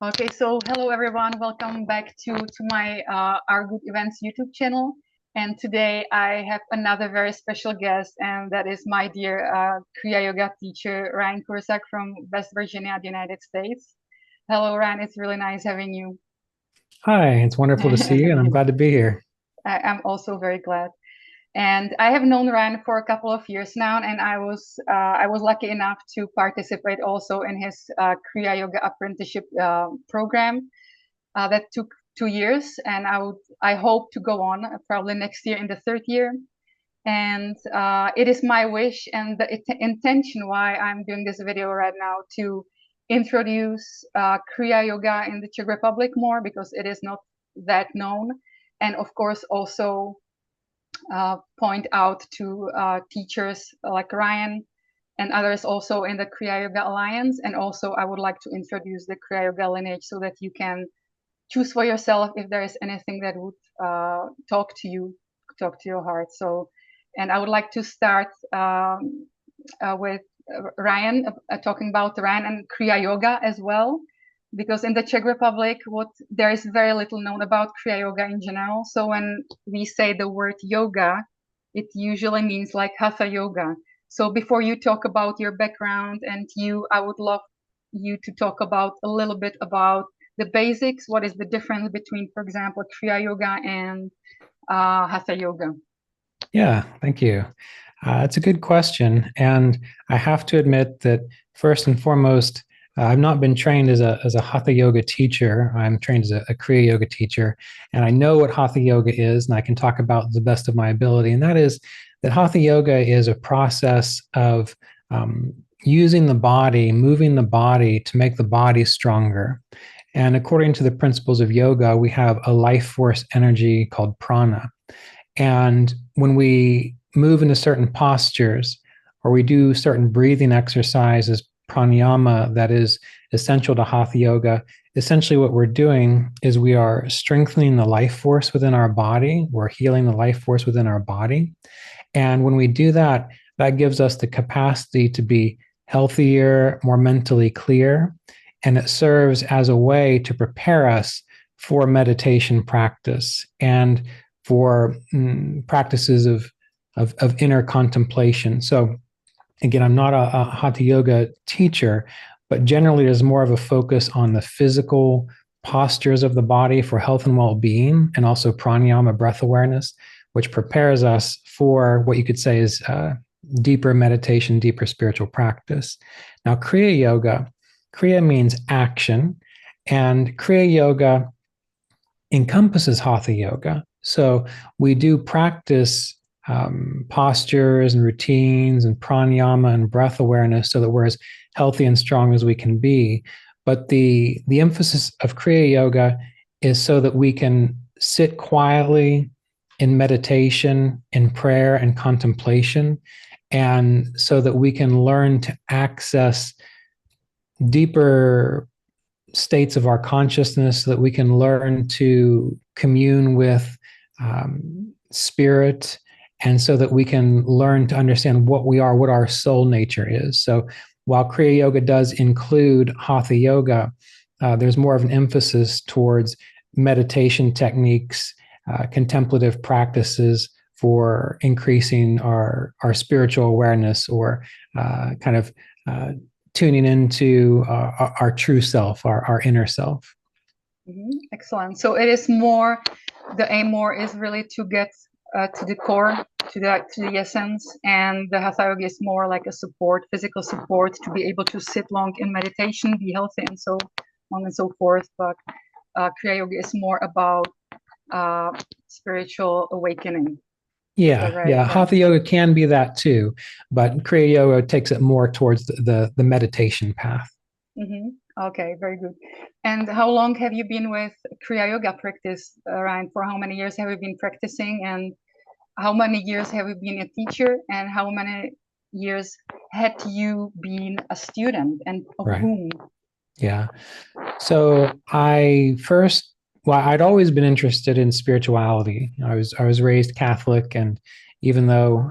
Okay, so hello everyone, welcome back to my Our Good Events YouTube channel. And today I have another very special guest, and that is my dear Kriya Yoga teacher, Ryanem Kurczakem from West Virginia, the United States. Hello, Ryan, it's really nice having you. Hi, it's wonderful to see you, and I'm glad to be here. I'm also very glad. And I have known Ryan for a couple of years now, and I was lucky enough to participate also in his Kriya Yoga apprenticeship program that took 2 years, and I hope to go on probably next year in the third year. And it is my wish and the intention why I'm doing this video right now to introduce Kriya Yoga in the Czech Republic more, because it is not that known, and of course also point out to teachers like Ryan and others also in the Kriya Yoga Alliance. And also I would like to introduce the Kriya Yoga lineage so that you can choose for yourself if there is anything that would talk to your heart. So, and I would like to start with Ryan, talking about Ryan and Kriya Yoga as well, because in the Czech Republic, there is very little known about Kriya Yoga in general. So when we say the word yoga, it usually means like Hatha Yoga. So before you talk about your background and I would love you to talk about a little bit about the basics. What is the difference between, for example, Kriya Yoga and Hatha Yoga? Yeah, thank you. It's a good question, and I have to admit that first and foremost, I've not been trained as a Hatha Yoga teacher. I'm trained as a Kriya Yoga teacher, and I know what Hatha Yoga is, and I can talk about the best of my ability. And that is that Hatha Yoga is a process of using the body, moving the body to make the body stronger. And according to the principles of yoga, we have a life force energy called prana. And when we move into certain postures or we do certain breathing exercises, pranayama, that is essential to Hatha Yoga, essentially what we're doing is we are strengthening the life force within our body. We're healing the life force within our body. And when we do that, that gives us the capacity to be healthier, more mentally clear. And it serves as a way to prepare us for meditation practice and for practices of inner contemplation. So again, I'm not a Hatha Yoga teacher, but generally there's more of a focus on the physical postures of the body for health and well-being, and also pranayama, breath awareness, which prepares us for what you could say is deeper meditation, deeper spiritual practice. Now, Kriya Yoga, Kriya means action, and Kriya Yoga encompasses Hatha Yoga. So we do practice postures and routines and pranayama and breath awareness so that we're as healthy and strong as we can be. But the emphasis of Kriya Yoga is so that we can sit quietly in meditation, in prayer and contemplation, and so that we can learn to access deeper states of our consciousness, so that we can learn to commune with spirit, and so that we can learn to understand what we are, what our soul nature is. So while Kriya Yoga does include Hatha Yoga, there's more of an emphasis towards meditation techniques, contemplative practices for increasing our spiritual awareness, or kind of tuning into our true self, our inner self. Excellent. So it is more, the aim more is really to get to the core, to the essence, and the Hatha Yoga is more like a support, physical support, to be able to sit long in meditation, be healthy, and so on and so forth. But Kriya Yoga is more about spiritual awakening. Yeah, right? yeah. Hatha Yoga can be that too, but Kriya Yoga takes it more towards the meditation path. Okay, very good. And how long have you been with Kriya Yoga practice, Ryan? For how many years have you been practicing, and how many years have you been a teacher, and how many years had you been a student, and of whom? Yeah. So I'd always been interested in spirituality. I was raised Catholic, and even though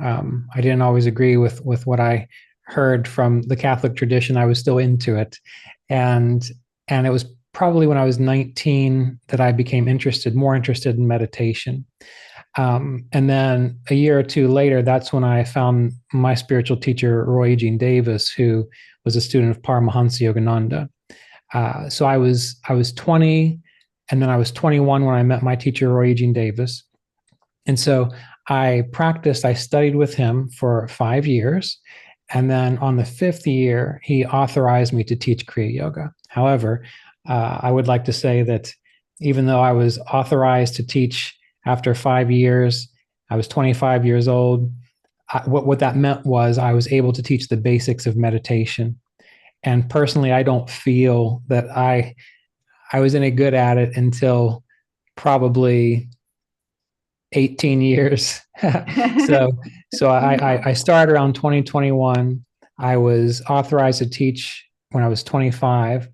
I didn't always agree with what I heard from the Catholic tradition, I was still into it, and it was probably when I was 19 that I became more interested in meditation. And then a year or two later, that's when I found my spiritual teacher, Roy Eugene Davis, who was a student of Paramahansa Yogananda. So I was 20, and then I was 21 when I met my teacher, Roy Eugene Davis. And so I studied with him for 5 years. And then on the 5th year, he authorized me to teach Kriya Yoga. However, I would like to say that even though I was authorized to teach after 5 years, I was 25 years old. What that meant was I was able to teach the basics of meditation. And personally, I don't feel that I was any good at it until probably 18 years. So I started around 2021. I was authorized to teach when I was 25.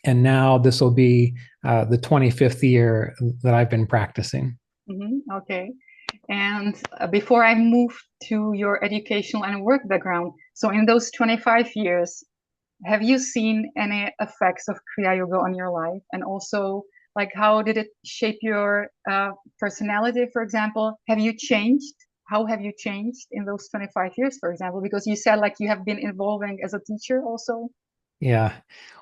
And now this will be the 25th year that I've been practicing. Okay. And before I move to your educational and work background, so in those 25 years, have you seen any effects of Kriya Yoga on your life? And also, like, how did it shape your personality, for example? Have you changed? How have you changed in those 25 years, for example? Because you said like you have been evolving as a teacher also. Yeah.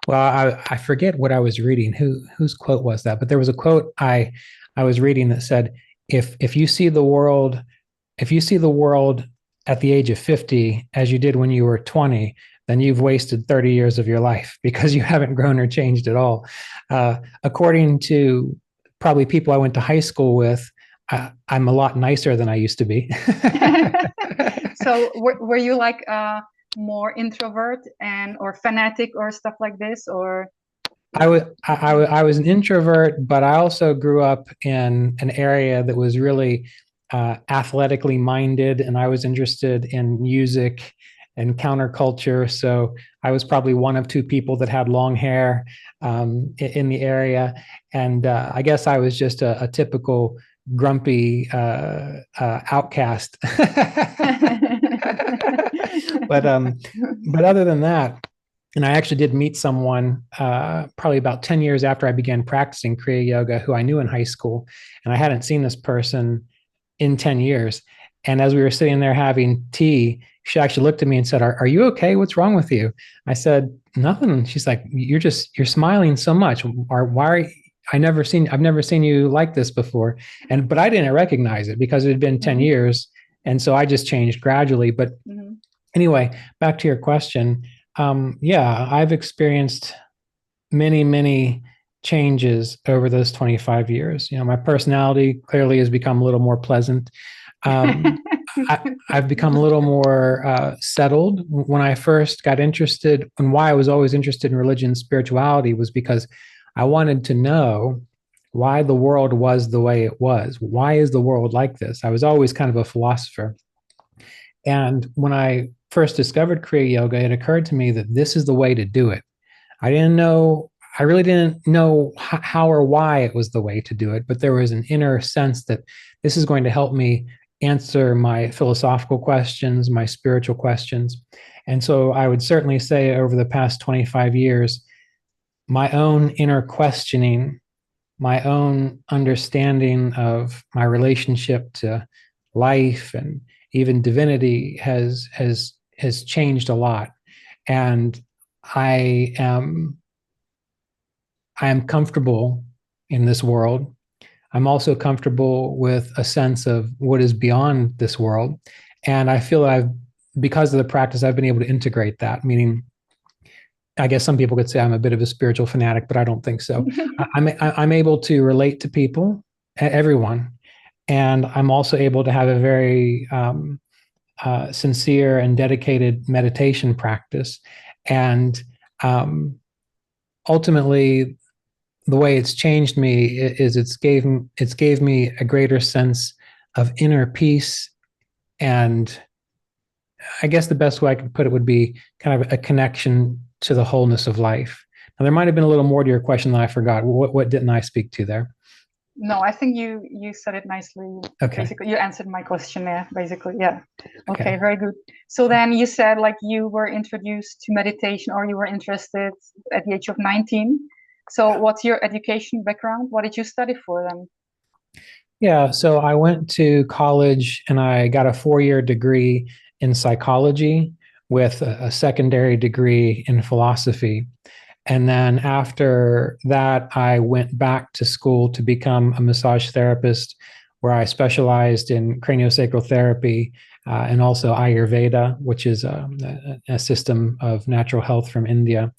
Well, I forget what I was reading. Whose quote was that? But there was a quote I was reading that said, if you see the world at the age of 50 as you did when you were 20, then you've wasted 30 years of your life because you haven't grown or changed at all. According to probably people I went to high school with, I'm a lot nicer than I used to be. So were you like more introvert or fanatic or stuff like this, or? I was an introvert, but I also grew up in an area that was really athletically minded, and I was interested in music and counterculture. So I was probably one of 2 people that had long hair in the area, and I guess I was just a typical grumpy outcast. But other than that, and I actually did meet someone probably about 10 years after I began practicing Kriya Yoga who I knew in high school, and I hadn't seen this person in 10 years. And as we were sitting there having tea, she actually looked at me and said, are you okay? What's wrong with you? I said, nothing. She's like, you're smiling so much. I've never seen you like this before. But I didn't recognize it because it had been 10 years. And so I just changed gradually. But anyway, back to your question. Yeah, I've experienced many changes over those 25 years. You know, my personality clearly has become a little more pleasant. I've become a little more settled. When I first got interested, and why I was always interested in religion and spirituality was because I wanted to know why the world was the way it was. Why is the world like this? I was always kind of a philosopher. And when I first discovered Kriya Yoga, it occurred to me that this is the way to do it. I really didn't know how or why it was the way to do it, but there was an inner sense that this is going to help me answer my philosophical questions, my spiritual questions. And so I would certainly say over the past 25 years, my own inner questioning, my own understanding of my relationship to life and even divinity has changed a lot. And I am comfortable in this world. I'm also comfortable with a sense of what is beyond this world. And I feel that because of the practice, I've been able to integrate that, meaning, I guess some people could say I'm a bit of a spiritual fanatic, but I don't think so. I'm able to relate to people, everyone. And I'm also able to have a very sincere and dedicated meditation practice. And ultimately, the way it's changed me is it's gave me a greater sense of inner peace. And I guess the best way I could put it would be kind of a connection to the wholeness of life. Now, there might have been a little more to your question that I forgot. What didn't I speak to there? No, I think you said it nicely. Okay. Basically, you answered my question there, basically. Yeah. Okay, very good. So then you said like you were introduced to meditation, or you were interested at the age of 19. So what's your education background? What did you study for them? Yeah, so I went to college and I got a 4-year degree in psychology with a secondary degree in philosophy. And then after that, I went back to school to become a massage therapist, where I specialized in craniosacral therapy and also Ayurveda, which is a system of natural health from India.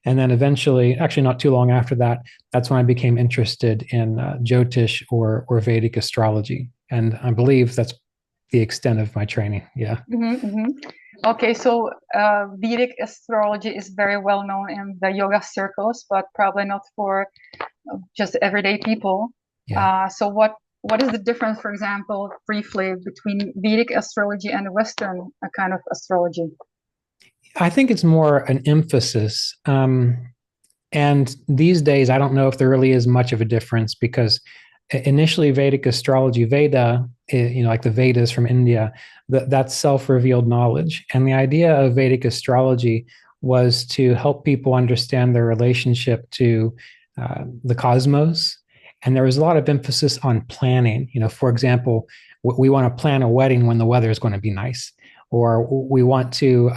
And then eventually, actually not too long after that, that's when I became interested in Jyotish or Vedic astrology. And I believe that's the extent of my training. Yeah. Okay, so Vedic astrology is very well known in the yoga circles, but probably not for just everyday people. Yeah. So what is the difference, for example, briefly, between Vedic astrology and Western kind of astrology? I think it's more an emphasis. And these days, I don't know if there really is much of a difference, because initially Vedic astrology, Veda, like the Vedas from India, that's self-revealed knowledge. And the idea of Vedic astrology was to help people understand their relationship to the cosmos. And there was a lot of emphasis on planning. For example, we want to plan a wedding when the weather is going to be nice, or we want to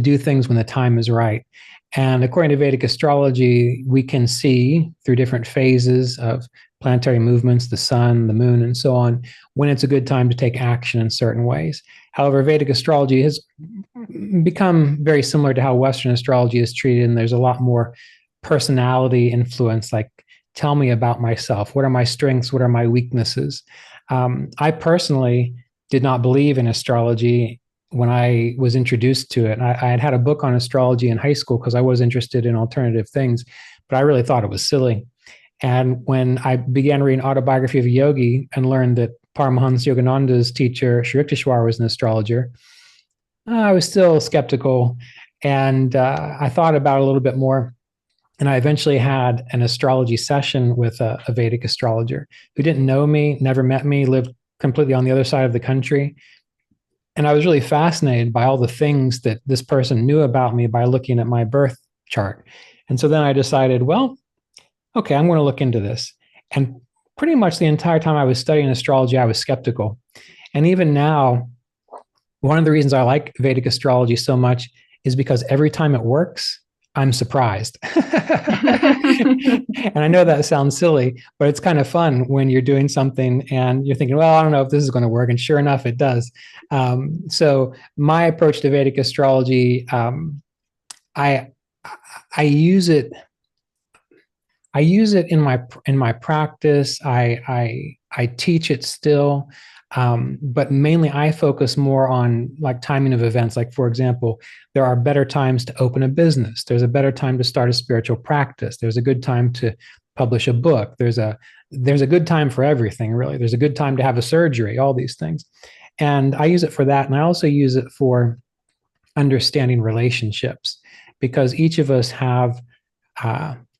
do things when the time is right. And according to Vedic astrology, we can see through different phases of planetary movements, the sun, the moon, and so on, when it's a good time to take action in certain ways. However, Vedic astrology has become very similar to how Western astrology is treated, and there's a lot more personality influence, like, tell me about myself. What are my strengths? What are my weaknesses? I personally did not believe in astrology when I was introduced to it. I had a book on astrology in high school because I was interested in alternative things, but I really thought it was silly. And when I began reading Autobiography of a Yogi and learned that Paramahansa Yogananda's teacher, Sri Yukteswar, was an astrologer, I was still skeptical. And I thought about it a little bit more. And I eventually had an astrology session with a Vedic astrologer who didn't know me, never met me, lived completely on the other side of the country. And I was really fascinated by all the things that this person knew about me by looking at my birth chart. And so then I decided, well, okay, I'm going to look into this. And pretty much the entire time I was studying astrology, I was skeptical. And even now, one of the reasons I like Vedic astrology so much is because every time it works, I'm surprised. And I know that sounds silly, but it's kind of fun when you're doing something and you're thinking, well, I don't know if this is going to work. And sure enough, it does. So my approach to Vedic astrology, I use it. I use it in my practice. I teach it still. But mainly I focus more on like timing of events. Like, for example, there are better times to open a business. There's a better time to start a spiritual practice. There's a good time to publish a book. There's a good time for everything, really. There's a good time to have a surgery, all these things. And I use it for that. And I also use it for understanding relationships, because each of us have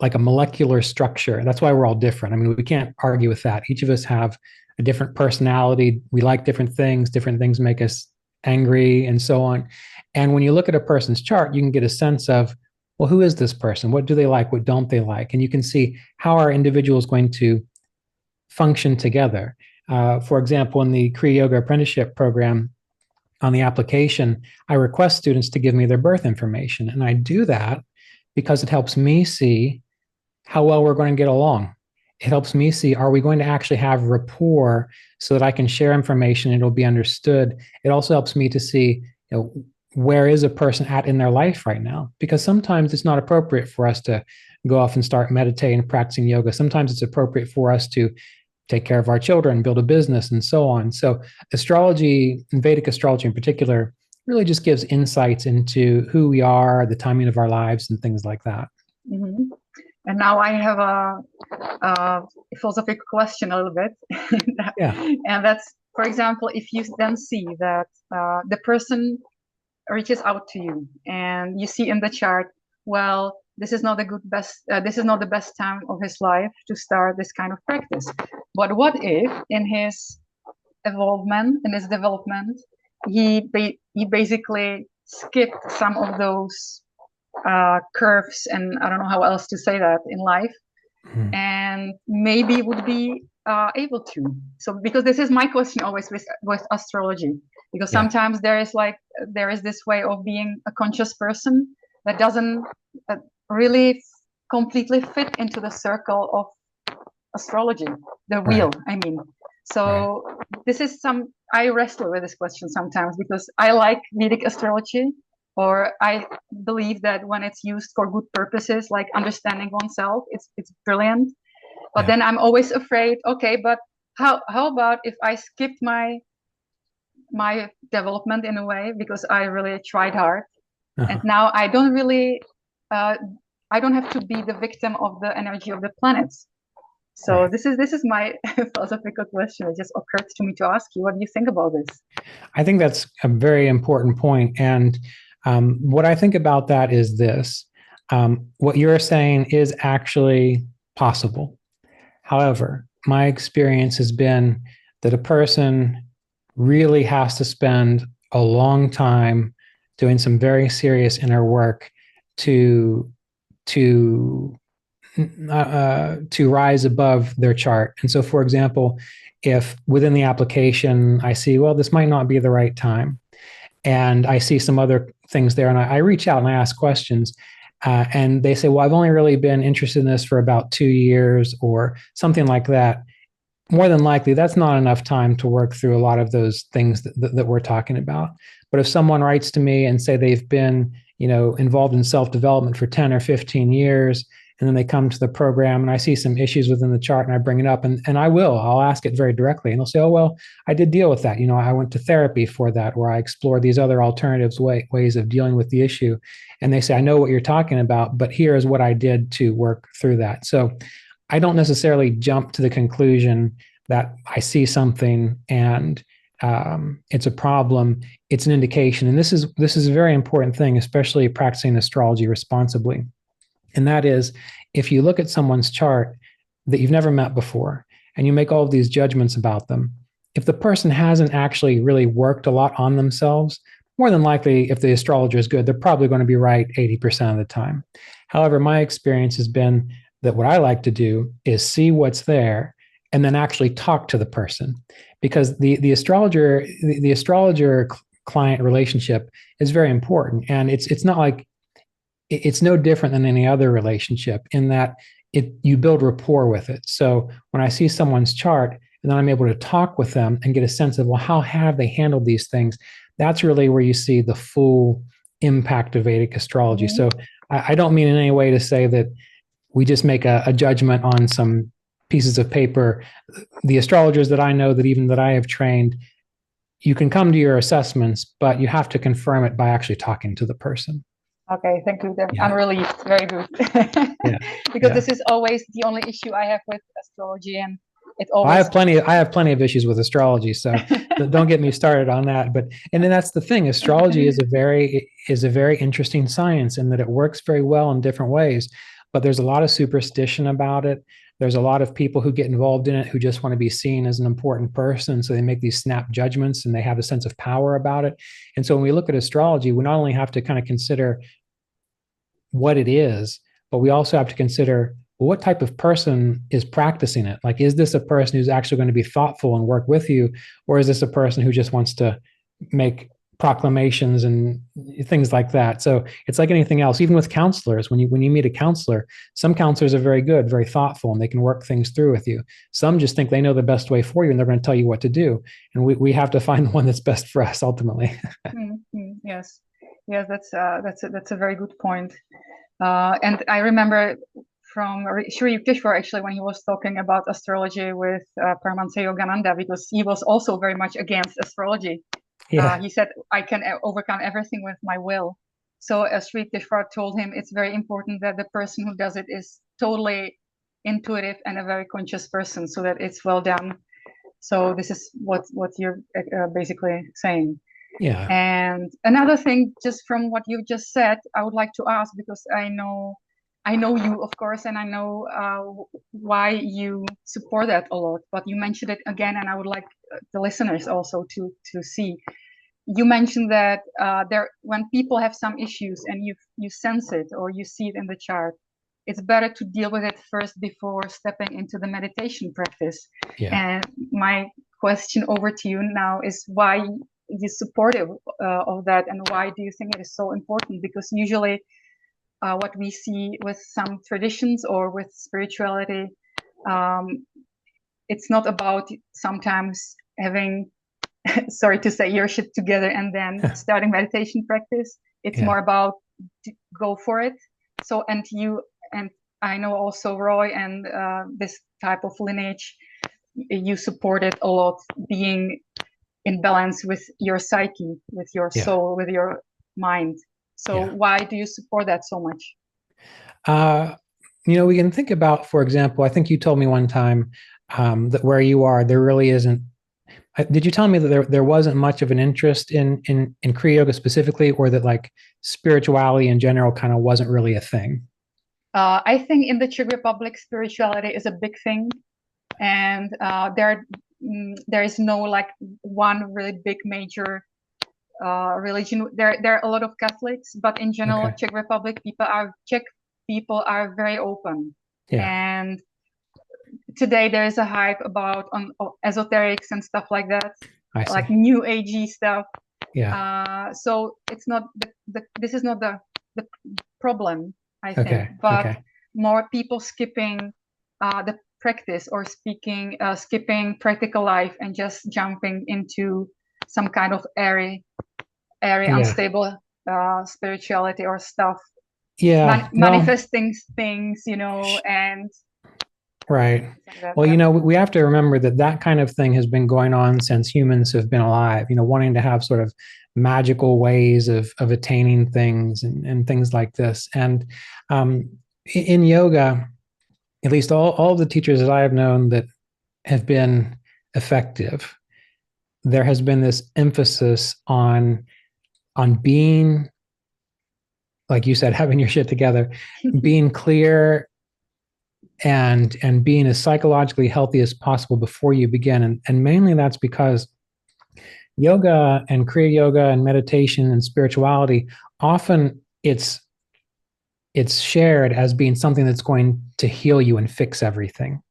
like a molecular structure. That's why we're all different. I mean, we can't argue with that. Each of us have a different personality. We like different things make us angry, and so on. And when you look at a person's chart, you can get a sense of, well, who is this person? What do they like? What don't they like? And you can see how are individuals going to function together. For example, in the Kriya Yoga apprenticeship program, on the application, I request students to give me their birth information. And I do that because it helps me see how well we're going to get along. It helps me see, are we going to actually have rapport so that I can share information and it'll be understood. It also helps me to see, where is a person at in their life right now? Because sometimes it's not appropriate for us to go off and start meditating and practicing yoga. Sometimes it's appropriate for us to take care of our children, build a business, and so on. So astrology, and Vedic astrology in particular, really just gives insights into who we are, the timing of our lives, and things like that. Mm-hmm. And now I have a philosophical question a little bit. Yeah. And that's, for example, if you then see that the person reaches out to you and you see in the chart, well, this is not the best time of his life to start this kind of practice. But what if in his development, he basically skipped some of those curves, and I don't know how else to say that in life, and maybe would be able to. So because this is my question always with astrology, because sometimes there is this way of being a conscious person that doesn't really completely fit into the circle of astrology, the wheel, I mean. So this is I wrestle with this question sometimes, because I like Vedic astrology, or I believe that when it's used for good purposes, like understanding oneself, it's brilliant. But then I'm always afraid, okay, but how about if I skipped my development in a way, because I really tried hard, and now I don't really I don't have to be the victim of the energy of the planets. So this is my philosophical question. It just occurred to me to ask you, what do you think about this? I think that's a very important point. And what I think about that is this. What you're saying is actually possible. However, my experience has been that a person really has to spend a long time doing some very serious inner work to rise above their chart. And so, for example, if within the application I see, well, this might not be the right time, and I see some other things there, and I reach out and I ask questions, and they say, well, I've only really been interested in this for about 2 years or something like that. More than likely, that's not enough time to work through a lot of those things that we're talking about. But if someone writes to me and say they've been, involved in self-development for 10 or 15 years, and then they come to the program and I see some issues within the chart and I bring it up, and I'll ask it very directly, and they'll say, oh, well, I did deal with that. I went to therapy for that, where I explored these other alternatives ways of dealing with the issue. And they say, I know what you're talking about, but here is what I did to work through that. So I don't necessarily jump to the conclusion that I see something and it's a problem. It's an indication. And this is a very important thing, especially practicing astrology responsibly. And that is, if you look at someone's chart that you've never met before and you make all of these judgments about them, if the person hasn't actually really worked a lot on themselves, more than likely, if the astrologer is good, they're probably going to be right 80% of the time. However, my experience has been that what I like to do is see what's there and then actually talk to the person, because the astrologer client relationship is very important. And it's not like, it's no different than any other relationship in that you build rapport with it. So when I see someone's chart and then I'm able to talk with them and get a sense of, well, how have they handled these things? That's really where you see the full impact of Vedic astrology. So I don't mean in any way to say that we just make a judgment on some pieces of paper. The astrologers that I know, that I have trained, you can come to your assessments, but you have to confirm it by actually talking to the person. Okay, thank you. I'm relieved. Very good. Because this is always the only issue I have with astrology, and it always. I have plenty of issues with astrology, so don't get me started on that. And then that's the thing. Astrology is a very interesting science in that it works very well in different ways, but there's a lot of superstition about it. There's a lot of people who get involved in it who just want to be seen as an important person. So they make these snap judgments and they have a sense of power about it. And so when we look at astrology, we not only have to kind of consider what it is, but we also have to consider, well, what type of person is practicing it? Like, is this a person who's actually going to be thoughtful and work with you? Or is this a person who just wants to make proclamations and things like that? So it's like anything else, even with counselors. When you meet a counselor, some counselors are very good, very thoughtful, and they can work things through with you. Some just think they know the best way for you and they're going to tell you what to do. And we have to find the one that's best for us ultimately. Yes, that's a very good point. And I remember from Sri Yukteswar, actually, when he was talking about astrology with Paramahansa Yogananda, because he was also very much against astrology. He said, I can overcome everything with my will. So as Sri Yukteswar told him, it's very important that the person who does it is totally intuitive and a very conscious person, so that it's well done. So this is what you're basically saying. Yeah. And another thing, just from what you just said, I would like to ask, because I know you, of course, and I know why you support that a lot, but you mentioned it again, and I would like the listeners also to see. you mentioned that when people have some issues and you sense it or you see it in the chart, it's better to deal with it first before stepping into the meditation practice. Yeah. And my question over to you now is why you're supportive of that, and why do you think it is so important? Because usually what we see with some traditions or with spirituality, it's not about sometimes having, sorry to say, your shit together and then starting meditation practice. It's more about go for it. So, and I know also Roy and this type of lineage, you support it a lot, being in balance with your psyche, with your soul, with your mind. So why do you support that so much? You know, we can think about, for example, I think you told me one time that where you are, there really isn't. Did you tell me that there wasn't much of an interest in Kriya Yoga specifically, or that like spirituality in general kind of wasn't really a thing? I think in the Czech Republic, spirituality is a big thing, and there is no like one really big major religion. There are a lot of Catholics, but in general, Czech Republic people are very open. And today there is a hype about esoterics and stuff like that, like new agey stuff. So it's not this is not the problem, I think, but more people skipping the practice or skipping practical life and just jumping into some kind of airy unstable spirituality or stuff. Manifesting things, you know, and well, you know, we have to remember that kind of thing has been going on since humans have been alive, you know, wanting to have sort of magical ways of attaining things and things like this. And in yoga, at least all of the teachers that I have known that have been effective, there has been this emphasis on being, like you said, having your shit together, being clear and being as psychologically healthy as possible before you begin. And mainly that's because yoga and Kriya Yoga and meditation and spirituality, often it's shared as being something that's going to heal you and fix everything.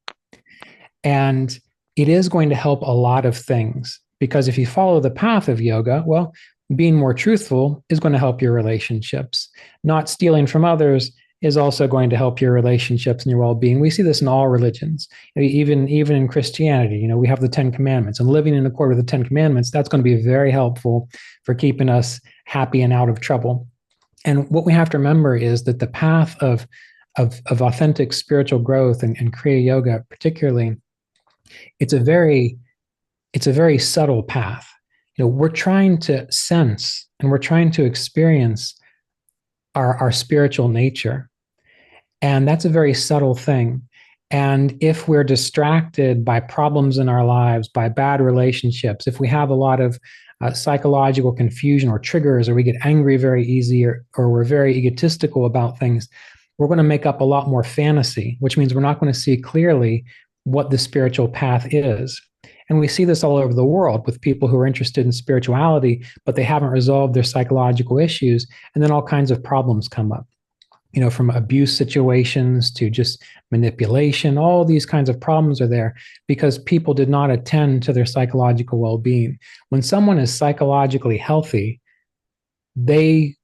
And it is going to help a lot of things, because if you follow the path of yoga, well, being more truthful is going to help your relationships. Not stealing from others is also going to help your relationships and your well-being. We see this in all religions, even in Christianity. You know, we have the 10 Commandments, and living in accord with the 10 Commandments, that's going to be very helpful for keeping us happy and out of trouble. And what we have to remember is that the path of authentic spiritual growth and Kriya Yoga particularly, it's a very subtle path. You know, we're trying to sense and we're trying to experience our spiritual nature. And that's a very subtle thing. And if we're distracted by problems in our lives, by bad relationships, if we have a lot of psychological confusion or triggers, or we get angry very easy, or we're very egotistical about things, we're going to make up a lot more fantasy, which means we're not going to see clearly what the spiritual path is. And we see this all over the world with people who are interested in spirituality, but they haven't resolved their psychological issues. And then all kinds of problems come up, you know, from abuse situations to just manipulation. All these kinds of problems are there because people did not attend to their psychological well-being. When someone is psychologically healthy, they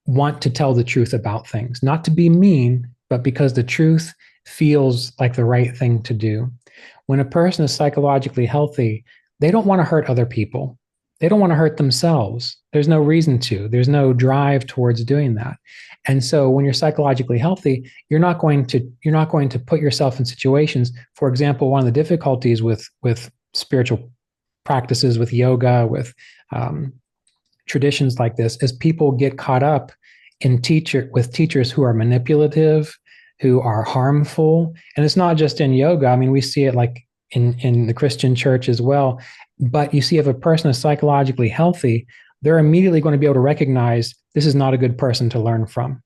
want to tell the truth about things, not to be mean, but because the truth feels like the right thing to do. When a person is psychologically healthy, they don't want to hurt other people. They don't want to hurt themselves. There's no reason to. There's no drive towards doing that. And so when you're psychologically healthy, you're not going to put yourself in situations. For example, one of the difficulties with spiritual practices, with yoga, with traditions like this, is people get caught up in teachers who are manipulative, who are harmful. And it's not just in yoga. I mean, we see it like in the Christian church as well. But you see, if a person is psychologically healthy, they're immediately going to be able to recognize this is not a good person to learn from.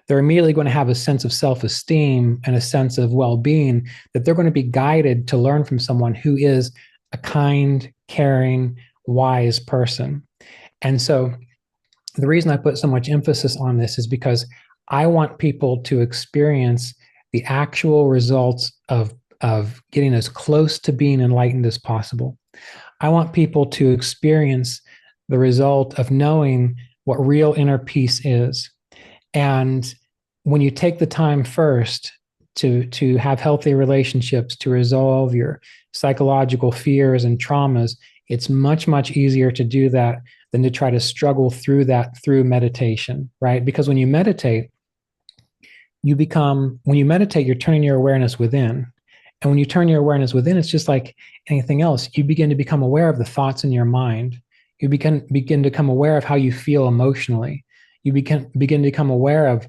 They're immediately going to have a sense of self-esteem and a sense of well-being, that they're going to be guided to learn from someone who is a kind, caring, wise person. And so the reason I put so much emphasis on this is because I want people to experience the actual results of getting as close to being enlightened as possible. I want people to experience the result of knowing what real inner peace is. And when you take the time first to have healthy relationships, to resolve your psychological fears and traumas, it's much, much easier to do that than to try to struggle through that through meditation, right? Because when you meditate, you're turning your awareness within. And when you turn your awareness within, it's just like anything else. You begin to become aware of the thoughts in your mind. You begin to become aware of how you feel emotionally. You begin to become aware of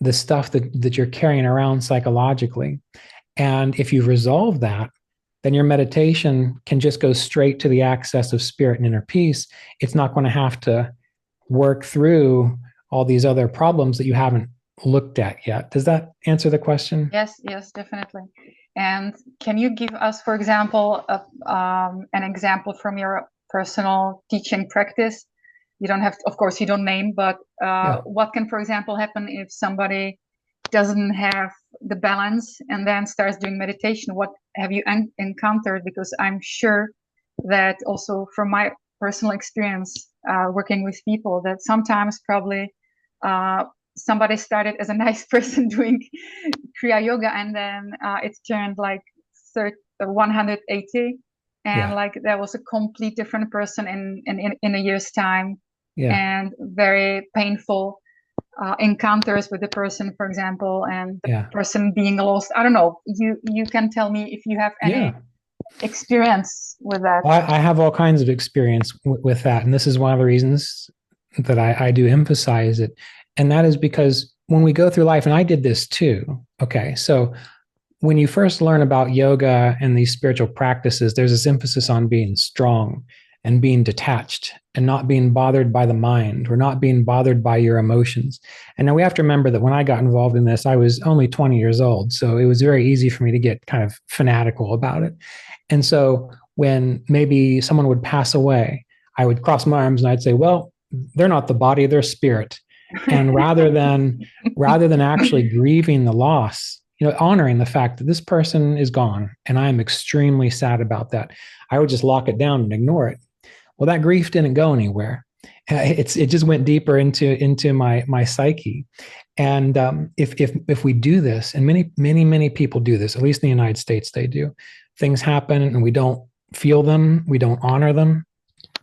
the stuff that you're carrying around psychologically. And if you resolve that, then your meditation can just go straight to the access of spirit and inner peace. It's not going to have to work through all these other problems that you haven't looked at yet. Does that answer the question? Yes, definitely. And can you give us, for example, an example from your personal teaching practice? You don't have to, of course, you don't name, but what can, for example, happen if somebody doesn't have the balance and then starts doing meditation? What have you encountered? Because I'm sure that also from my personal experience working with people, that sometimes probably somebody started as a nice person doing Kriya Yoga, and then it turned like 180, and like that was a complete different person in a year's time, and very painful encounters with the person, for example, and the person being lost. I don't know. You can tell me if you have any experience with that. Well, I have all kinds of experience with that, and this is one of the reasons that I do emphasize it. And that is because when we go through life, and I did this too. Okay, so when you first learn about yoga and these spiritual practices, there's this emphasis on being strong and being detached and not being bothered by the mind or not being bothered by your emotions. And now we have to remember that when I got involved in this, I was only 20 years old. So it was very easy for me to get kind of fanatical about it. And so when maybe someone would pass away, I would cross my arms and I'd say, well, they're not the body, they're spirit. And rather than actually grieving the loss, honoring the fact that this person is gone and I am extremely sad about that, I would just lock it down and ignore it. Well, that grief didn't go anywhere. It just went deeper into my psyche. And if we do this, and many people do this, at least in the United States, they do. Things happen and we don't feel them, we don't honor them,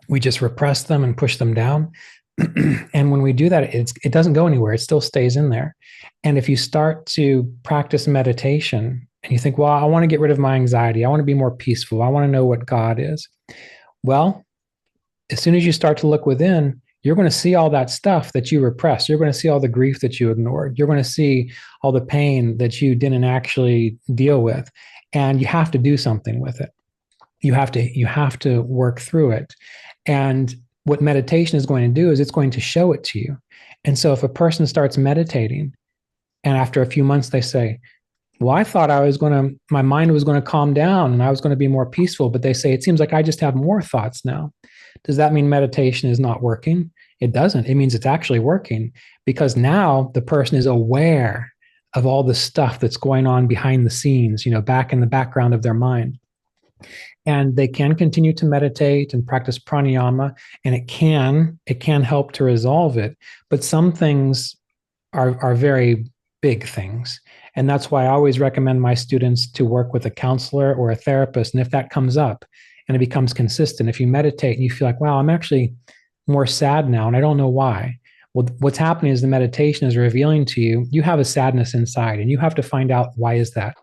we just repress them and push them down. And when we do that, it doesn't go anywhere. It still stays in there. And if you start to practice meditation and you think, well, I want to get rid of my anxiety, I want to be more peaceful, I want to know what God is. Well, as soon as you start to look within, you're going to see all that stuff that you repressed. You're going to see all the grief that you ignored. You're going to see all the pain that you didn't actually deal with. And you have to do something with it. You have to work through it. And what meditation is going to do is it's going to show it to you. And so if a person starts meditating and after a few months they say, well, I thought my mind was going to calm down and I was going to be more peaceful, but they say, it seems like I just have more thoughts now. Does that mean meditation is not working? It doesn't. It means it's actually working, because now the person is aware of all the stuff that's going on behind the scenes, back in the background of their mind. And they can continue to meditate and practice pranayama, and it can help to resolve it. But some things are very big things. And that's why I always recommend my students to work with a counselor or a therapist. And if that comes up and it becomes consistent, if you meditate and you feel like, wow, I'm actually more sad now and I don't know why. Well, what's happening is the meditation is revealing to you, you have a sadness inside and you have to find out, why is that?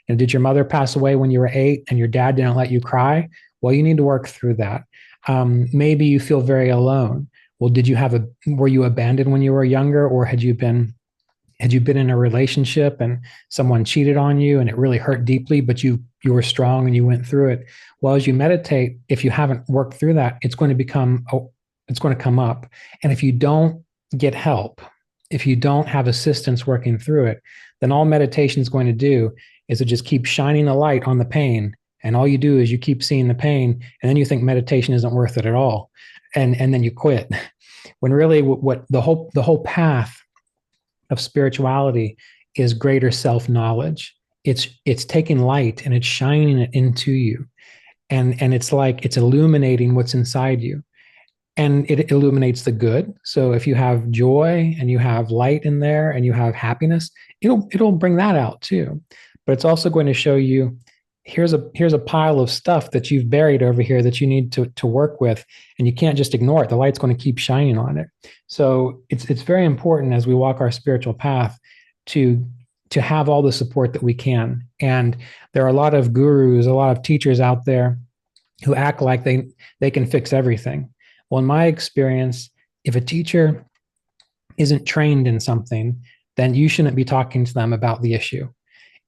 Did your mother pass away when you were 8 and your dad didn't let you cry? Well, you need to work through that. Maybe you feel very alone. Well, were you abandoned when you were younger, or had you been in a relationship and someone cheated on you and it really hurt deeply, but you were strong and you went through it? Well, as you meditate, if you haven't worked through that, it's going to come up. And if you don't get help, if you don't have assistance working through it, then all meditation is going to do is to just keep shining the light on the pain. And all you do is you keep seeing the pain, and then you think meditation isn't worth it at all. and then you quit. When really what the whole path of spirituality is greater self-knowledge. It's taking light and it's shining it into you. And it's like it's illuminating what's inside you. And it illuminates the good. So if you have joy and you have light in there and you have happiness, it'll bring that out too. But it's also going to show you, here's a pile of stuff that you've buried over here that you need to work with, and you can't just ignore it. The light's going to keep shining on it. So it's very important as we walk our spiritual path to have all the support that we can. And there are a lot of gurus, a lot of teachers out there who act like they can fix everything. Well, in my experience, if a teacher isn't trained in something, then you shouldn't be talking to them about the issue.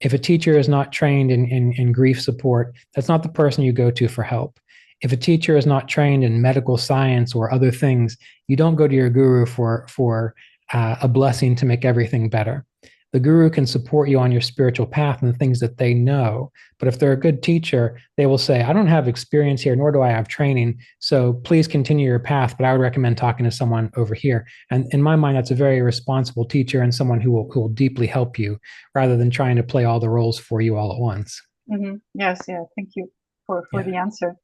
If a teacher is not trained in grief support, that's not the person you go to for help. If a teacher is not trained in medical science or other things, you don't go to your guru for a blessing to make everything better. The guru can support you on your spiritual path and the things that they know. But if they're a good teacher, they will say, I don't have experience here, nor do I have training. So please continue your path, but I would recommend talking to someone over here. And in my mind, that's a very responsible teacher and someone who will deeply help you rather than trying to play all the roles for you all at once. Mm-hmm. Yes, yeah. Thank you for the answer.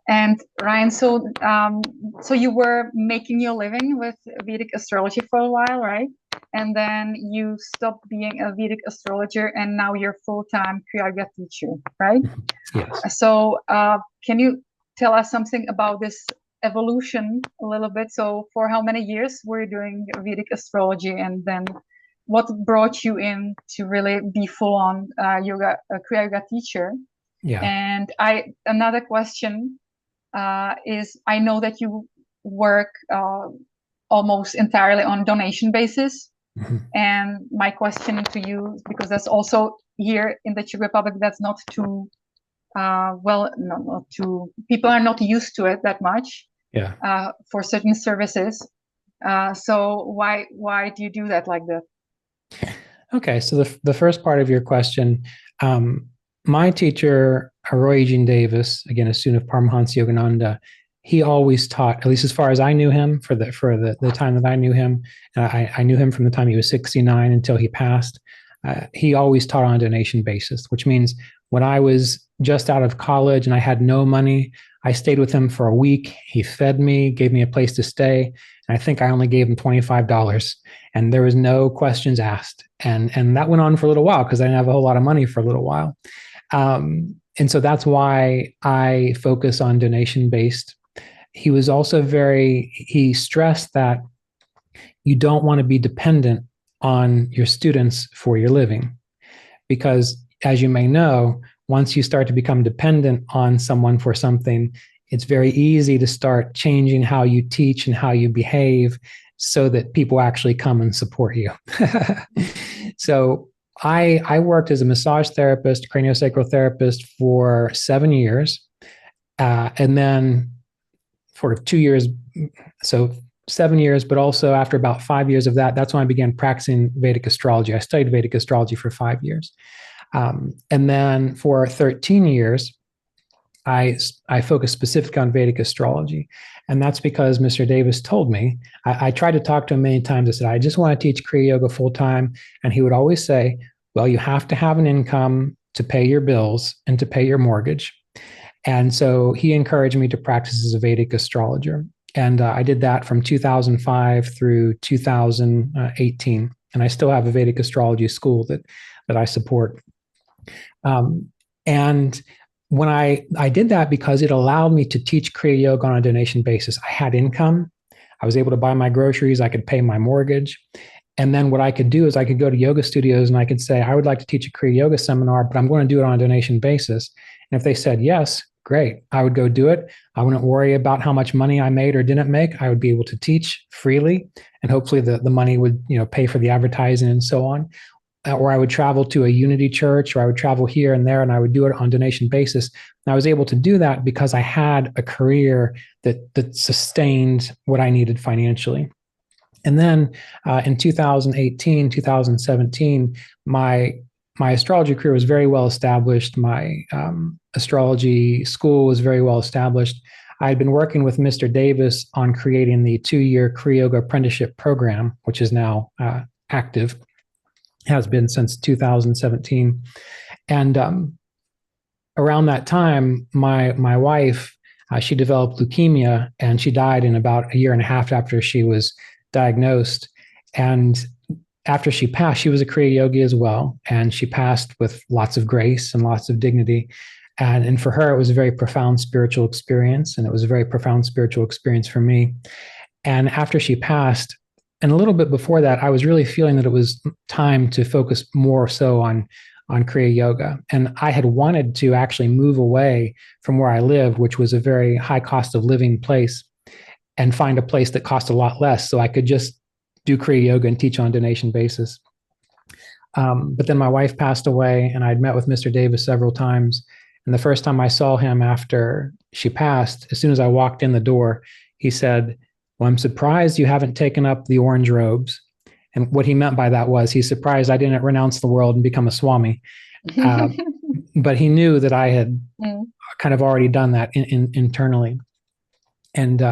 And Ryan, so you were making your living with Vedic astrology for a while, right? And then you stopped being a Vedic astrologer, and now you're full-time Kriya Yoga teacher, right? Yes. So can you tell us something about this evolution a little bit? So for how many years were you doing Vedic astrology, and then what brought you in to really be full-on Kriya Yoga teacher? Yeah. And another question is, I know that you work almost entirely on donation basis. Mm-hmm. And my question to you, because that's also here in the Czech Republic, that's not too not too, people are not used to it that much. Yeah. For certain services. So why do you do that like that? Okay, so the first part of your question, my teacher, Roy Davis, again, a student of Paramahansa Yogananda, he always taught, at least as far as I knew him, for the time that I knew him, I knew him from the time he was 69 until he passed. He always taught on a donation basis, which means when I was just out of college and I had no money, I stayed with him for a week. He fed me, gave me a place to stay, and I think I only gave him $25, and there was no questions asked. And that went on for a little while because I didn't have a whole lot of money for a little while. And so that's why I focus on donation-based. He was also he stressed that you don't want to be dependent on your students for your living, because as you may know, once you start to become dependent on someone for something, it's very easy to start changing how you teach and how you behave so that people actually come and support you. So I worked as a massage therapist, craniosacral therapist for 7 years, and then for 2 years, so 7 years, but also after about 5 years of that, that's when I began practicing Vedic astrology. I studied Vedic astrology for 5 years. And then for 13 years, I focused specifically on Vedic astrology. And that's because Mr. Davis told me, I tried to talk to him many times. I said, I just want to teach Kriya Yoga full time. And he would always say, well, you have to have an income to pay your bills and to pay your mortgage. And so he encouraged me to practice as a Vedic astrologer. And I did that from 2005 through 2018. And I still have a Vedic astrology school that I support. And when I did that because it allowed me to teach Kriya Yoga on a donation basis. I had income. I was able to buy my groceries. I could pay my mortgage. And then what I could do is I could go to yoga studios and I could say, I would like to teach a Kriya Yoga seminar, but I'm going to do it on a donation basis. And if they said yes, great, I would go do it. I wouldn't worry about how much money I made or didn't make. I would be able to teach freely, and hopefully the money would, pay for the advertising and so on. Or I would travel to a Unity church, or I would travel here and there, and I would do it on donation basis. And I was able to do that because I had a career that sustained what I needed financially. And then in 2018, 2017, my astrology career was very well established. My astrology school was very well established. I had been working with Mr. Davis on creating the 2-year Kriya Yoga apprenticeship program, which is now active, has been since 2017. And around that time, my wife, she developed leukemia, and she died in about 1.5 years after she was diagnosed. And after she passed, she was a Kriya Yogi as well, and she passed with lots of grace and lots of dignity. And for her, it was a very profound spiritual experience, and it was a very profound spiritual experience for me. And after she passed, and a little bit before that, I was really feeling that it was time to focus more so on Kriya Yoga. And I had wanted to actually move away from where I lived, which was a very high cost of living place, and find a place that cost a lot less so I could just do Kriya Yoga and teach on a donation basis. But then my wife passed away, and I'd met with Mr. Davis several times. And the first time I saw him after she passed, as soon as I walked in the door, he said, "Well, I'm surprised you haven't taken up the orange robes." And what he meant by that was he's surprised I didn't renounce the world and become a Swami. But he knew that I had kind of already done that internally. And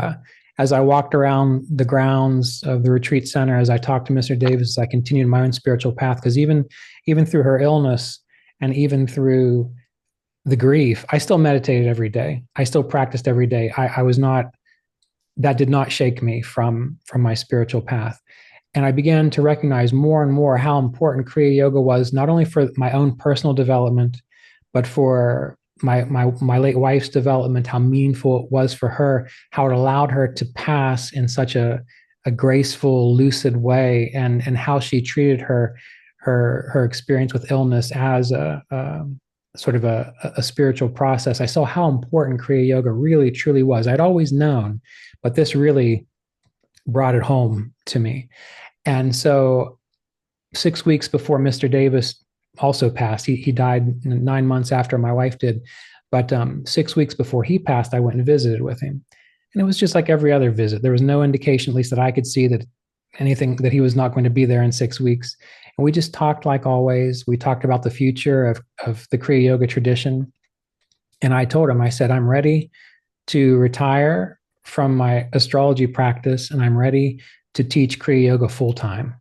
as I walked around the grounds of the retreat center, as I talked to Mr. Davis, I continued my own spiritual path, because even through her illness and even through the grief, I still meditated every day. I still practiced every day. I was not, that did not shake me from my spiritual path. And I began to recognize more and more how important Kriya Yoga was, not only for my own personal development, but for my late wife's development, how meaningful it was for her, how it allowed her to pass in such a graceful, lucid way, and how she treated her experience with illness as a sort of a spiritual process. I saw how important Kriya Yoga really, truly was. I'd always known, but this really brought it home to me. And so 6 weeks before Mr. Davis also passed, he died 9 months after my wife did, but 6 weeks before he passed, I went and visited with him. And it was just like every other visit. There was no indication, at least that I could see, that anything, that he was not going to be there in 6 weeks. And we just talked like always. We talked about the future of the Kriya Yoga tradition. And I told him, I said, I'm ready to retire from my astrology practice, and I'm ready to teach Kriya Yoga full time.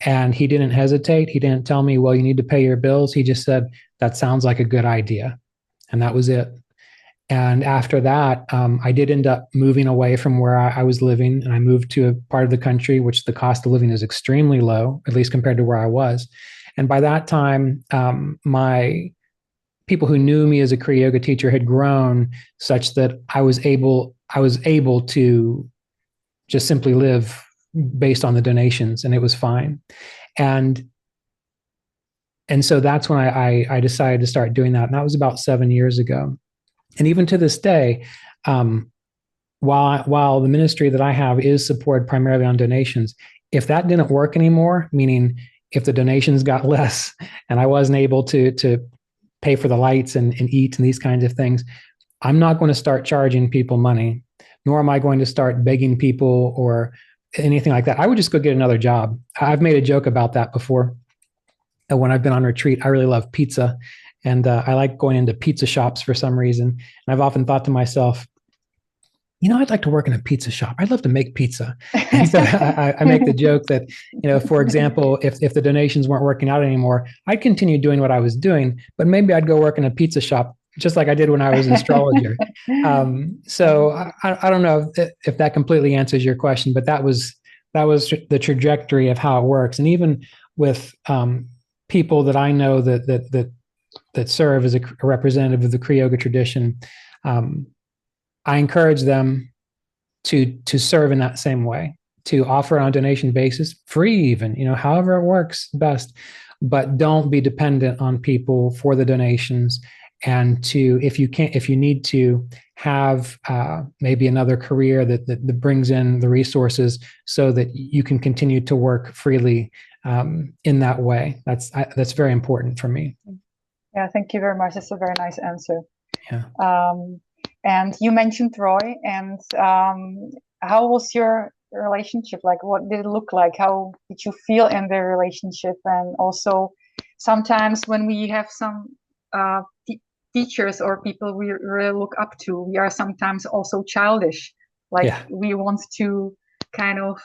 And he didn't hesitate. He didn't tell me, well, you need to pay your bills. He just said, that sounds like a good idea. And that was it. And after that, I did end up moving away from where I was living, and I moved to a part of the country which the cost of living is extremely low, at least compared to where I was. And by that time, my people who knew me as a Kriya Yoga teacher had grown such that I was able to just simply live based on the donations, and it was fine. And so that's when I decided to start doing that. And that was about 7 years ago. And even to this day, while the ministry that I have is supported primarily on donations, if that didn't work anymore, meaning if the donations got less and I wasn't able to pay for the lights and eat and these kinds of things, I'm not going to start charging people money, nor am I going to start begging people or anything like that. I would just go get another job. I've made a joke about that before. When I've been on retreat, I really love pizza. And I like going into pizza shops for some reason. And I've often thought to myself, I'd like to work in a pizza shop. I'd love to make pizza. And so I make the joke that, for example, if the donations weren't working out anymore, I'd continue doing what I was doing, but maybe I'd go work in a pizza shop, just like I did when I was an astrologer. So I don't know if that completely answers your question, but that was the trajectory of how it works. And even with people that I know that serve as a representative of the Kriya Yoga tradition, I encourage them to serve in that same way, to offer on a donation basis, free even, however it works best, but don't be dependent on people for the donations. And if you need to have maybe another career that brings in the resources so that you can continue to work freely in that way. That's very important for me. Yeah, thank you very much. That's a very nice answer. Yeah. And you mentioned Roy, and how was your relationship? Like, what did it look like? How did you feel in the relationship? And also, sometimes when we have some teachers or people we really look up to, we are sometimes also childish. Like we want to kind of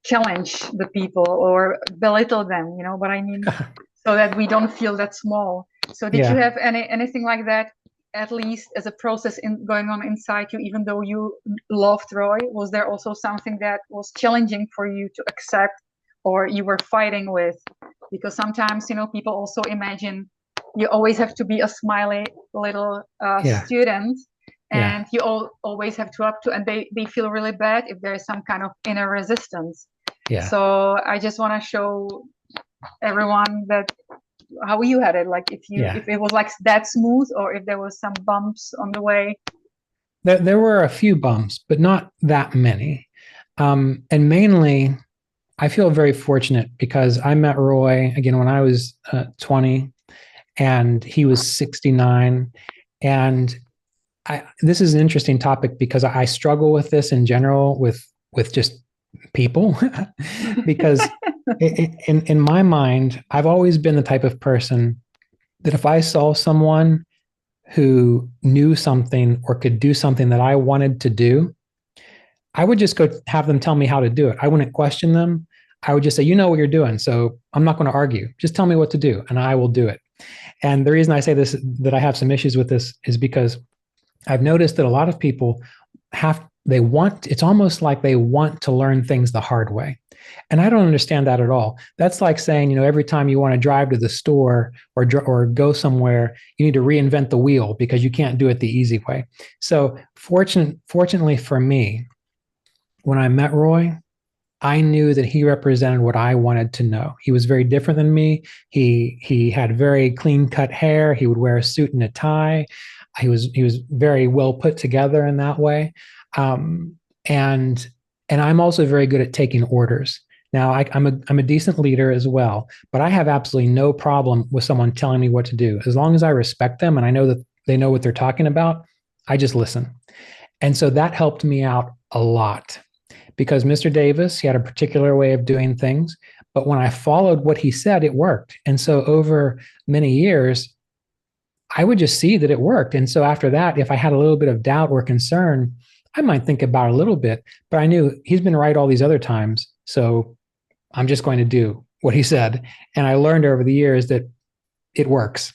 challenge the people or belittle them, you know what I mean? So that we don't feel that small. So did you have anything like that, at least as a process going on inside you, even though you loved Roy? Was there also something that was challenging for you to accept, or you were fighting with? Because sometimes, you know, people also imagine you always have to be a smiley little student, and you always have to and they feel really bad if there is some kind of inner resistance. So I just want to show everyone that how you had it, like if it was like that smooth, or if there was some bumps on the way. There were a few bumps, but not that many. And mainly, I feel very fortunate because I met Roy again when I was 20 and he was 69. And this is an interesting topic because I struggle with this in general with just people because in my mind, I've always been the type of person that if I saw someone who knew something or could do something that I wanted to do, I would just go have them tell me how to do it. I wouldn't question them. I would just say, you know what you're doing, so I'm not going to argue. Just tell me what to do and I will do it. And the reason I say this, that I have some issues with this, is because I've noticed that a lot of people it's almost like they want to learn things the hard way. And I don't understand that at all. That's like saying, you know, every time you want to drive to the store or go somewhere, you need to reinvent the wheel because you can't do it the easy way. So fortunately for me, when I met Roy, I knew that he represented what I wanted to know. He was very different than me. He had very clean cut hair. He would wear a suit and a tie. He was very well put together in that way. And I'm also very good at taking orders. Now I'm a decent leader as well, but I have absolutely no problem with someone telling me what to do. As long as I respect them and I know that they know what they're talking about, I just listen. And so that helped me out a lot. Because Mr. Davis, he had a particular way of doing things, but when I followed what he said, it worked. And so over many years, I would just see that it worked. And so after that, if I had a little bit of doubt or concern, I might think about it a little bit, but I knew he's been right all these other times. So I'm just going to do what he said. And I learned over the years that it works.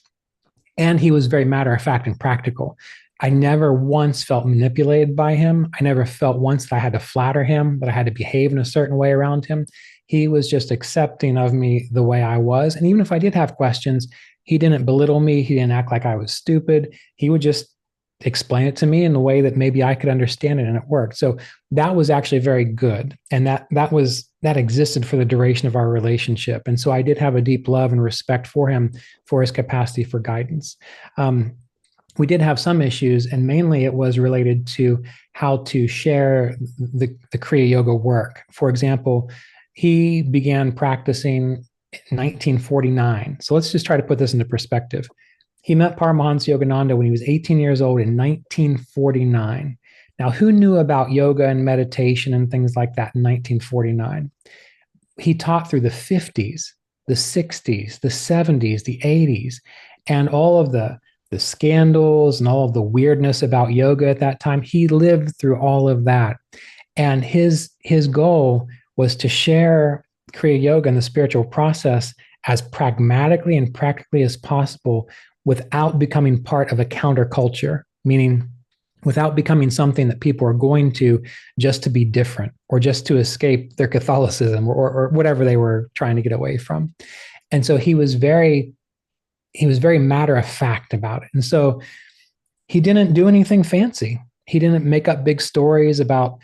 And he was very matter of fact and practical. I never once felt manipulated by him. I never felt once that I had to flatter him, that I had to behave in a certain way around him. He was just accepting of me the way I was. And even if I did have questions, he didn't belittle me. He didn't act like I was stupid. He would just explain it to me in a way that maybe I could understand it, and it worked. So that was actually very good. And that existed for the duration of our relationship. And so I did have a deep love and respect for him, for his capacity for guidance. We did have some issues, and mainly it was related to how to share the Kriya Yoga work. For example, he began practicing in 1949. So let's just try to put this into perspective. He met Paramahansa Yogananda when he was 18 years old in 1949. Now, who knew about yoga and meditation and things like that in 1949? He taught through the 50s, the 60s, the 70s, the 80s, and all of the scandals and all of the weirdness about yoga at that time. He lived through all of that. And his goal was to share Kriya Yoga and the spiritual process as pragmatically and practically as possible without becoming part of a counterculture, meaning without becoming something that people are going to just to be different or just to escape their Catholicism or whatever they were trying to get away from. And so he was very matter of fact about it. And so he didn't do anything fancy. He didn't make up big stories about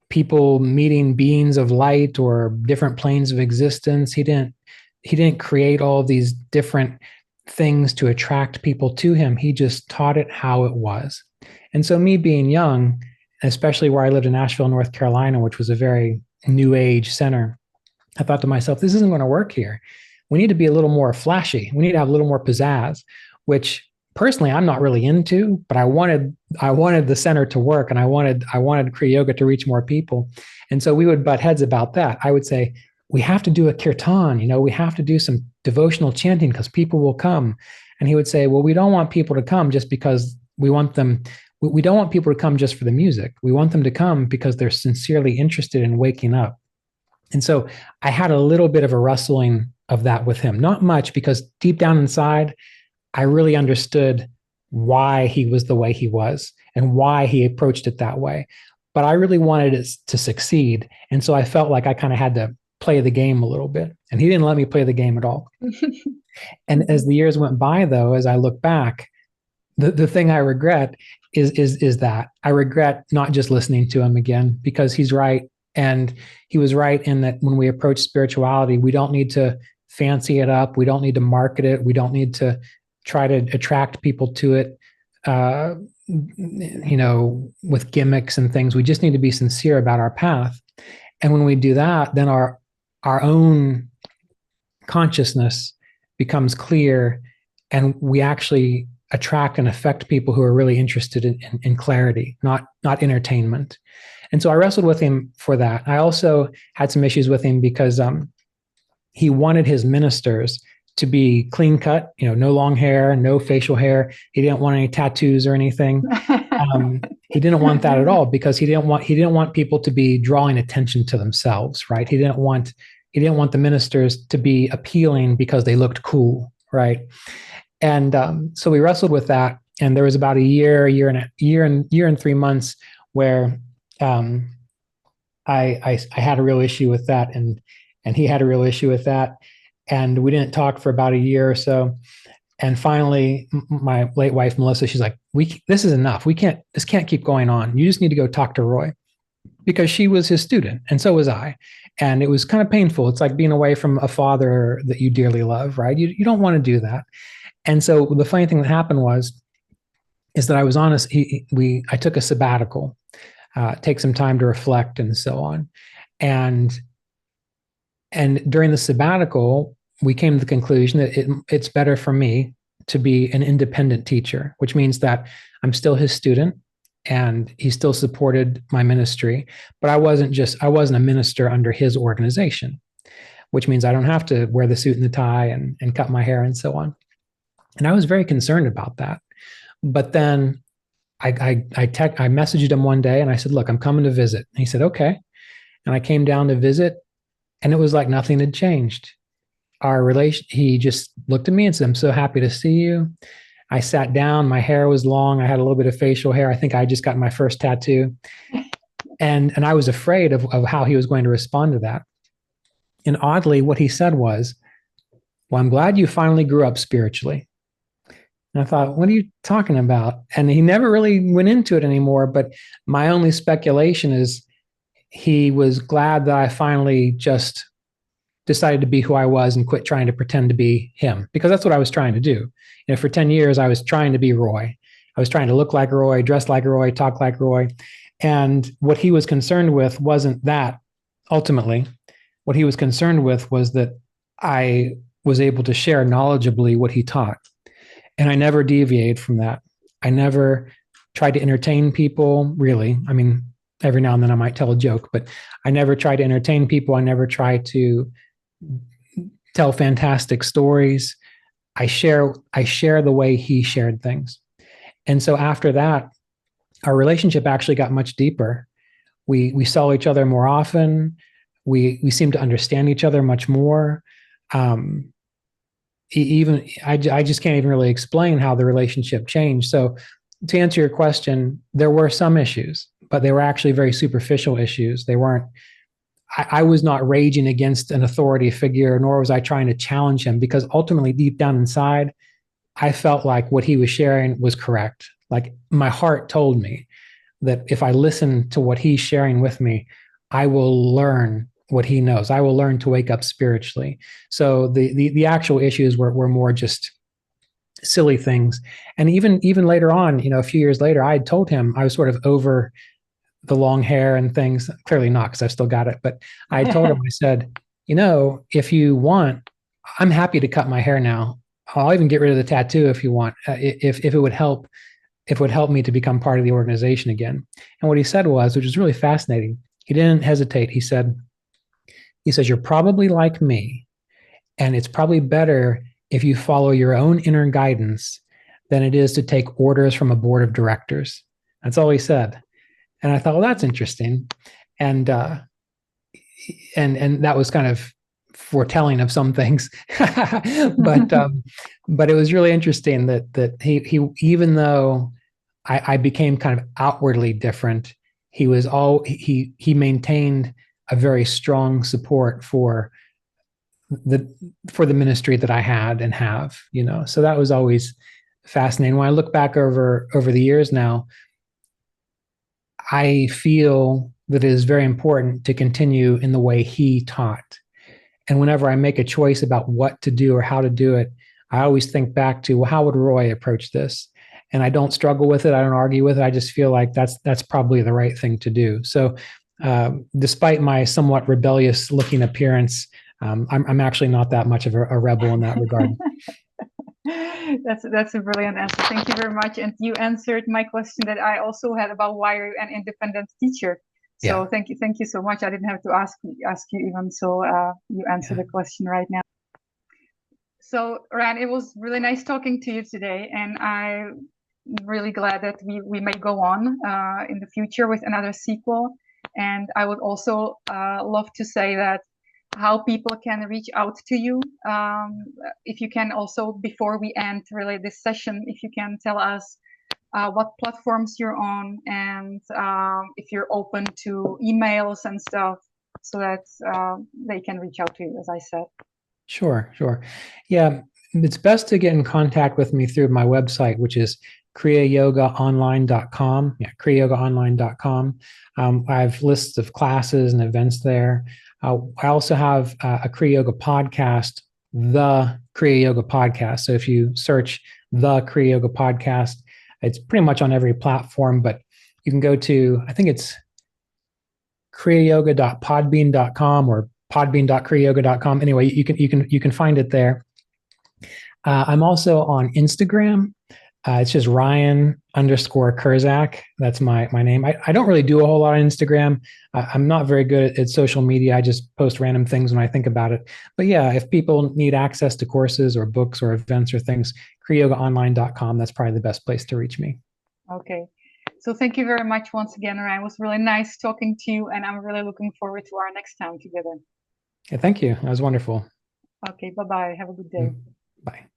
people meeting beings of light or different planes of existence. He didn't create all these different things to attract people to him. He just taught it how it was. And so me being young, especially where I lived in Asheville, North Carolina, which was a very new age center, I thought to myself, this isn't going to work here. We need to be a little more flashy. We need to have a little more pizzazz, which personally I'm not really into, but I wanted the center to work, and I wanted Kriya Yoga to reach more people. And so we would butt heads about that. I would say, we have to do a kirtan, we have to do some devotional chanting because people will come. And he would say, well, we don't want people to come just because we want them. We don't want people to come just for the music. We want them to come because they're sincerely interested in waking up. And so I had a little bit of a wrestling of that with him. Not much, because deep down inside, I really understood why he was the way he was and why he approached it that way. But I really wanted it to succeed. And so I felt like I kind of had to play the game a little bit. And he didn't let me play the game at all. And as the years went by, though, as I look back, the thing I regret is that I regret not just listening to him again, because he's right. And he was right in that when we approach spirituality, we don't need to fancy it up. We don't need to market it. We don't need to try to attract people to it, with gimmicks and things. We just need to be sincere about our path. And when we do that, then our own consciousness becomes clear, and we actually attract and affect people who are really interested in clarity, not entertainment. And so I wrestled with him for that. I also had some issues with him because he wanted his ministers to be clean cut, no long hair, no facial hair. He didn't want any tattoos or anything. He didn't want that at all, because he didn't want people to be drawing attention to themselves, right? He didn't want the ministers to be appealing because they looked cool, right? And so we wrestled with that. And there was about a year and 3 months where I had a real issue with that, and he had a real issue with that, and we didn't talk for about a year or so. And finally, my late wife Melissa, she's like, "This is enough. This can't keep going on. You just need to go talk to Roy," because she was his student, and so was I, and it was kind of painful. It's like being away from a father that you dearly love, right? You don't want to do that. And so the funny thing that happened is that I was honest. I took a sabbatical. Take some time to reflect and so on. And during the sabbatical, we came to the conclusion that it's better for me to be an independent teacher, which means that I'm still his student and he still supported my ministry, but I wasn't a minister under his organization, which means I don't have to wear the suit and the tie and cut my hair and so on. And I was very concerned about that. But then I messaged him one day and I said, "Look, I'm coming to visit." And he said, "Okay." And I came down to visit, and it was like nothing had changed. He just looked at me and said, "I'm so happy to see you." I sat down, my hair was long. I had a little bit of facial hair. I think I just got my first tattoo. And I was afraid of how he was going to respond to that. And oddly, what he said was, "Well, I'm glad you finally grew up spiritually." And I thought, what are you talking about? And he never really went into it anymore. But my only speculation is he was glad that I finally just decided to be who I was and quit trying to pretend to be him, because that's what I was trying to do. For 10 years, I was trying to be Roy. I was trying to look like Roy, dress like Roy, talk like Roy. And what he was concerned with wasn't that. Ultimately, what he was concerned with was that I was able to share knowledgeably what he taught. And I never deviated from that. I never tried to entertain people, really. I mean, every now and then I might tell a joke, but I never tried to entertain people. I never tried to tell fantastic stories. I share the way he shared things. And so after that, our relationship actually got much deeper. We saw each other more often. We seemed to understand each other much more. I just can't even really explain how the relationship changed. So to answer your question, there were some issues, but they were actually very superficial issues. They weren't, I was not raging against an authority figure, nor was I trying to challenge him, because ultimately deep down inside, I felt like what he was sharing was correct. Like my heart told me that if I listen to what he's sharing with me, I will learn what he knows. I will learn to wake up spiritually. So the actual issues were more just silly things. And even later on, a few years later, I had told him I was sort of over the long hair and things. Clearly not, because I've still got it. But I told him, I said, if you want, I'm happy to cut my hair now. I'll even get rid of the tattoo if you want, if it would help. If it would help me to become part of the organization again. And what he said was, which was really fascinating, he didn't hesitate. He said, he says, you're probably like me, and it's probably better if you follow your own inner guidance than it is to take orders from a board of directors. That's all he said. And I thought, well, that's interesting. And that was kind of foretelling of some things. But it was really interesting that he even though I became kind of outwardly different, he maintained a very strong support for the ministry that I had and have, so that was always fascinating. When I look back over the years now, I feel that it is very important to continue in the way he taught. And whenever I make a choice about what to do or how to do it, I always think back to, well, how would Roy approach this? And I don't struggle with it. I don't argue with it. I just feel like that's probably the right thing to do. So despite my somewhat rebellious looking appearance, I'm actually not that much of a rebel in that regard. That's a brilliant answer. Thank you very much. And you answered my question that I also had about why are you an independent teacher. So yeah. Thank you so much. I didn't have to ask you even, so you answered the question right now. So Ryan, it was really nice talking to you today, and I'm really glad that we may go on in the future with another sequel. And I would also love to say that how people can reach out to you. If you can also, before we end really this session, if you can tell us what platforms you're on, and if you're open to emails and stuff, so that they can reach out to you, as I said. Sure. Yeah, it's best to get in contact with me through my website, which is kriyayogaonline.com. Yeah, kriyayogaonline.com. I have lists of classes and events there. I also have a Kriya Yoga podcast, the Kriya Yoga podcast. So if you search the Kriya Yoga podcast, it's pretty much on every platform, but you can go to, I think it's kriyayoga.podbean.com or podbean.kriyayoga.com. Anyway, you can find it there. I'm also on Instagram. It's just Ryan_Kurczak. That's my name. I don't really do a whole lot on Instagram. I'm not very good at social media. I just post random things when I think about it. But yeah, if people need access to courses or books or events or things, kriyayogaonline.com, that's probably the best place to reach me. Okay. So thank you very much once again, Ryan. It was really nice talking to you, and I'm really looking forward to our next time together. Yeah, thank you. That was wonderful. Okay, bye-bye. Have a good day. Bye.